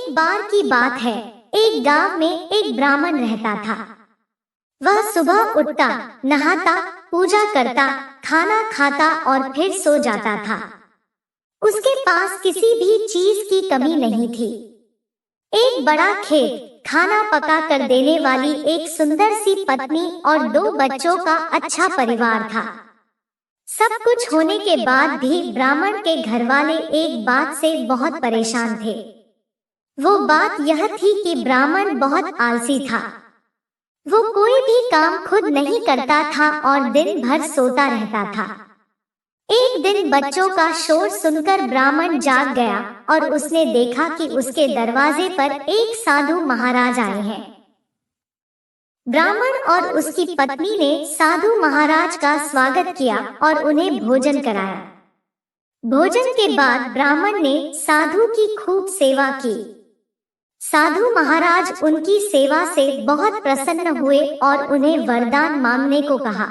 एक बार की बात है, एक गांव में एक ब्राह्मण रहता था। वह सुबह उठता, नहाता, पूजा करता, खाना खाता और फिर सो जाता था। उसके पास किसी भी चीज की कमी नहीं थी। एक बड़ा खेत, खाना पका कर देने वाली एक सुंदर सी पत्नी और 2 बच्चों का अच्छा परिवार था। सब कुछ होने के बाद भी ब्राह्मण के घरवाले एक बात से बहुत परेशान थे। वो बात यह थी कि ब्राह्मण बहुत आलसी था। वो कोई भी काम खुद नहीं करता था और दिन भर सोता रहता था। एक दिन बच्चों का शोर सुनकर ब्राह्मण जाग गया और उसने देखा कि उसके दरवाजे पर एक साधु महाराज आए हैं। ब्राह्मण और उसकी पत्नी ने साधु महाराज का स्वागत किया और उन्हें भोजन कराया। भोजन के बाद ब्राह्मण ने साधु की खूब सेवा की। साधु महाराज उनकी सेवा से बहुत प्रसन्न हुए और उन्हें वरदान मांगने को कहा।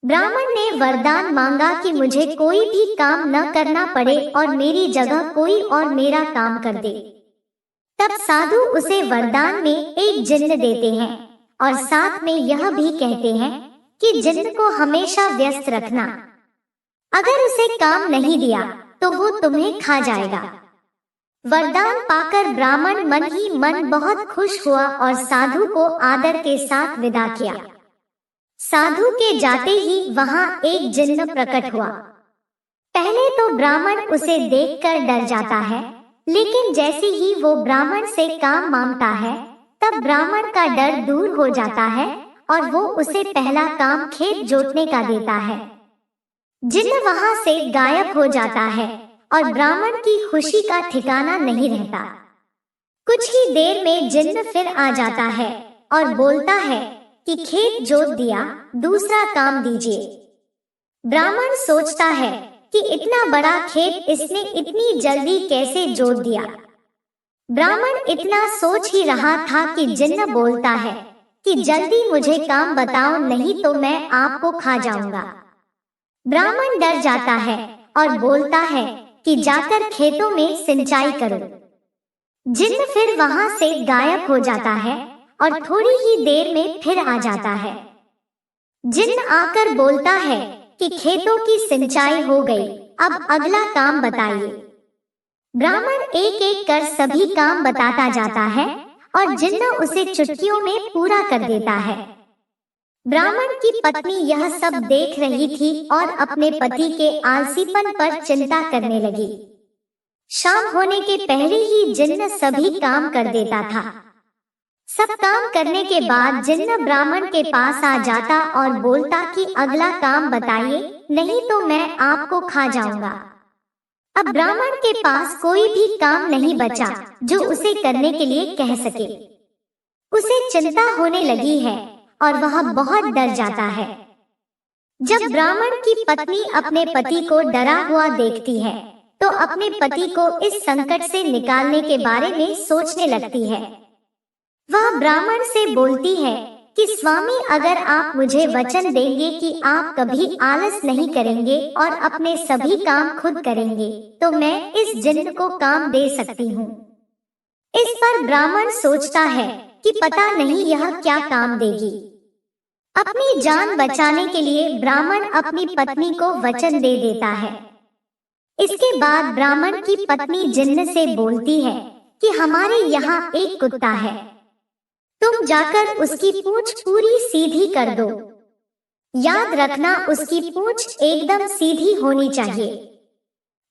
ब्राह्मण ने वरदान मांगा कि मुझे कोई भी काम न करना पड़े और मेरी जगह कोई और मेरा काम कर दे। तब साधु उसे वरदान में एक जिन्न देते हैं और साथ में यह भी कहते हैं कि जिन्न को हमेशा व्यस्त रखना। अगर उसे काम नहीं दिया तो वो तुम्हें खा जाएगा। वरदान पाकर ब्राह्मण मन ही मन बहुत खुश हुआ और साधु को आदर के साथ विदा किया। साधु के जाते ही वहां एक जिन्न प्रकट हुआ। पहले तो ब्राह्मण उसे देखकर डर जाता है, लेकिन जैसे ही वो ब्राह्मण से काम मांगता है तब ब्राह्मण का डर दूर हो जाता है और वो उसे पहला काम खेत जोतने का देता है। जिन्न वहां से गायब हो जाता है और ब्राह्मण की खुशी का ठिकाना नहीं रहता। कुछ ही देर में जिन्न फिर आ जाता है और बोलता है कि खेत जोत दिया, दूसरा काम दीजिए। ब्राह्मण सोचता है कि इतना बड़ा खेत इसने इतनी जल्दी कैसे जोत दिया। ब्राह्मण इतना सोच ही रहा था कि जिन्न बोलता है कि जल्दी मुझे काम बताओ, नहीं तो मैं आपको खा जाऊंगा। ब्राह्मण डर जाता है और बोलता है कि जाकर खेतों में सिंचाई करो। जिन्न फिर वहां से गायब हो जाता है और थोड़ी ही देर में फिर आ जाता है। जिन्न आकर बोलता है कि खेतों की सिंचाई हो गई, अब अगला काम बताइए। ब्राह्मण एक एक कर सभी काम बताता जाता है और जिन्न उसे चुटकियों में पूरा कर देता है। ब्राह्मण की पत्नी यह सब देख रही थी और अपने पति के आलसीपन पर चिंता करने लगी। शाम होने के पहले ही जिन्न सभी काम कर देता था। सब काम करने के बाद जिन्न ब्राह्मण के पास आ जाता और बोलता कि अगला काम बताइए, नहीं तो मैं आपको खा जाऊंगा। अब ब्राह्मण के पास कोई भी काम नहीं बचा जो उसे करने के लिए कह सके। उसे चिंता होने लगी है और वह बहुत डर जाता है। जब ब्राह्मण की पत्नी अपने पति को डरा हुआ देखती है तो अपने पति को इस संकट से निकालने के बारे में सोचने लगती है। वह ब्राह्मण से बोलती है कि स्वामी, अगर आप मुझे वचन देंगे कि आप कभी आलस नहीं करेंगे और अपने सभी काम खुद करेंगे तो मैं इस जिन्न को काम दे सकती हूँ। इस पर ब्राह्मण सोचता है कि पता नहीं यह क्या काम देगी। अपनी जान बचाने के लिए ब्राह्मण अपनी पत्नी को वचन दे देता है। इसके बाद ब्राह्मण की पत्नी जिन्न से बोलती है कि हमारे यहाँ एक कुत्ता है, तुम जाकर उसकी पूंछ पूरी सीधी कर दो। याद रखना, उसकी पूंछ एकदम सीधी होनी चाहिए।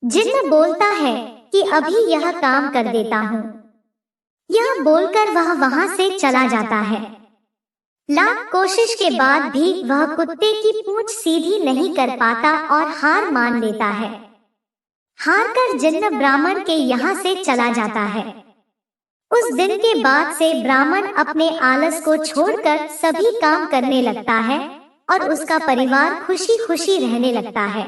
जिन्न बोलता है कि अभी यह काम कर देता हूँ। यह बोलकर वह वहां से चला जाता है। लाख कोशिश के बाद भी वह कुत्ते की पूंछ सीधी नहीं कर पाता और हार मान लेता है। हार कर जिन्न ब्राह्मण के यहाँ से चला जाता है। उस दिन के बाद से ब्राह्मण अपने आलस को छोड़कर सभी काम करने लगता है और उसका परिवार खुशी खुशी रहने लगता है।